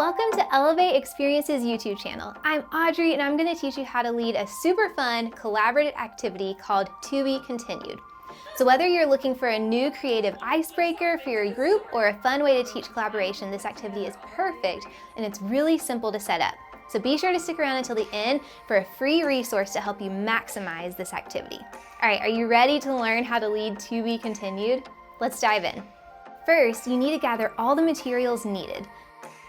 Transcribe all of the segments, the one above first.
Welcome to Elevate Experiences YouTube channel. I'm Audrey and I'm going to teach you how to lead a super fun collaborative activity called To Be Continued. So whether you're looking for a new creative icebreaker for your group or a fun way to teach collaboration, this activity is perfect and it's really simple to set up. So be sure to stick around until the end for a free resource to help you maximize this activity. All right, are you ready to learn how to lead To Be Continued? Let's dive in. First, you need to gather all the materials needed.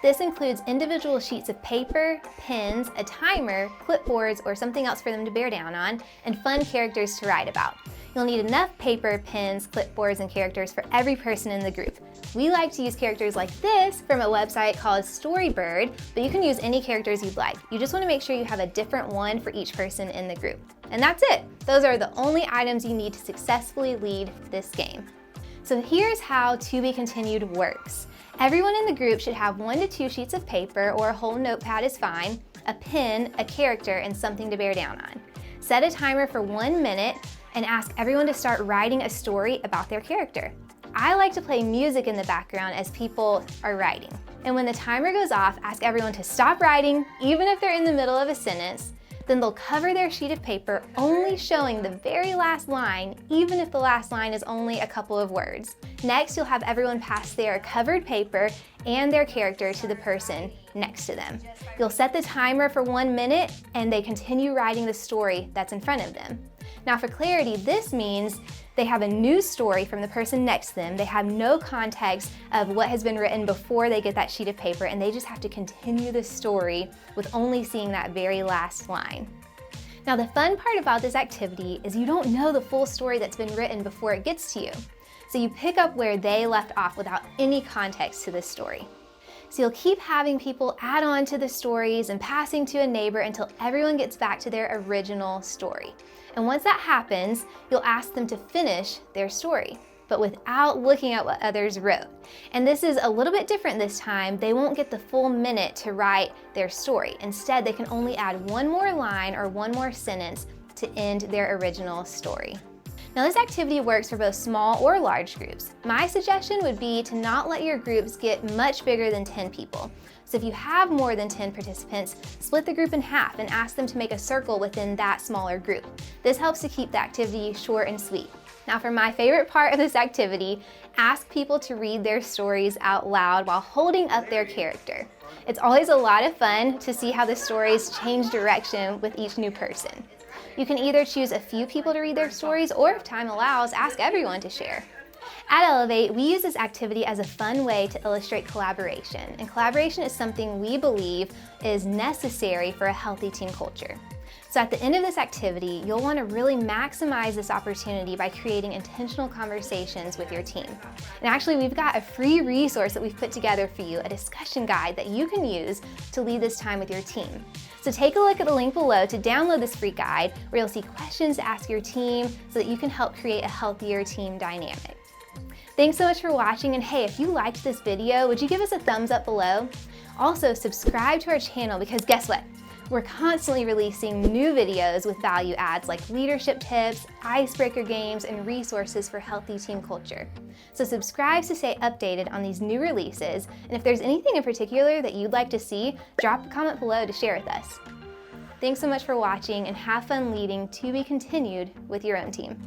This includes individual sheets of paper, pens, a timer, clipboards, or something else for them to bear down on, and fun characters to write about. You'll need enough paper, pens, clipboards, and characters for every person in the group. We like to use characters like this from a website called Storybird, but you can use any characters you'd like. You just want to make sure you have a different one for each person in the group. And that's it. Those are the only items you need to successfully lead this game. So here's how To Be Continued works. Everyone in the group should have 1 to 2 sheets of paper, or a whole notepad is fine, a pen, a character, and something to bear down on. Set a timer for 1 minute and ask everyone to start writing a story about their character. I like to play music in the background as people are writing. And when the timer goes off, ask everyone to stop writing, even if they're in the middle of a sentence. Then they'll cover their sheet of paper, only showing the very last line, even if the last line is only a couple of words. Next, you'll have everyone pass their covered paper and their character to the person next to them. You'll set the timer for 1 minute and they continue writing the story that's in front of them. Now for clarity, this means they have a new story from the person next to them. They have no context of what has been written before they get that sheet of paper, and they just have to continue the story with only seeing that very last line. Now the fun part about this activity is you don't know the full story that's been written before it gets to you. So you pick up where they left off without any context to this story. So you'll keep having people add on to the stories and passing to a neighbor until everyone gets back to their original story. And once that happens, you'll ask them to finish their story, but without looking at what others wrote. And this is a little bit different this time. They won't get the full minute to write their story. Instead, they can only add 1 more line or 1 more sentence to end their original story. Now this activity works for both small or large groups. My suggestion would be to not let your groups get much bigger than 10 people. So if you have more than 10 participants, split the group in half and ask them to make a circle within that smaller group. This helps to keep the activity short and sweet. Now for my favorite part of this activity, ask people to read their stories out loud while holding up their character. It's always a lot of fun to see how the stories change direction with each new person. You can either choose a few people to read their stories, or if time allows, ask everyone to share. At Elevate, we use this activity as a fun way to illustrate collaboration, and collaboration is something we believe is necessary for a healthy team culture. So at the end of this activity, you'll want to really maximize this opportunity by creating intentional conversations with your team. And actually, we've got a free resource that we've put together for you, a discussion guide that you can use to lead this time with your team. So take a look at the link below to download this free guide, where you'll see questions to ask your team so that you can help create a healthier team dynamic. Thanks so much for watching, and hey, if you liked this video, would you give us a thumbs up below? Also, subscribe to our channel, because guess what? We're constantly releasing new videos with value adds like leadership tips, icebreaker games, and resources for healthy team culture. So subscribe to stay updated on these new releases, and if there's anything in particular that you'd like to see, drop a comment below to share with us. Thanks so much for watching, and have fun leading To Be Continued with your own team.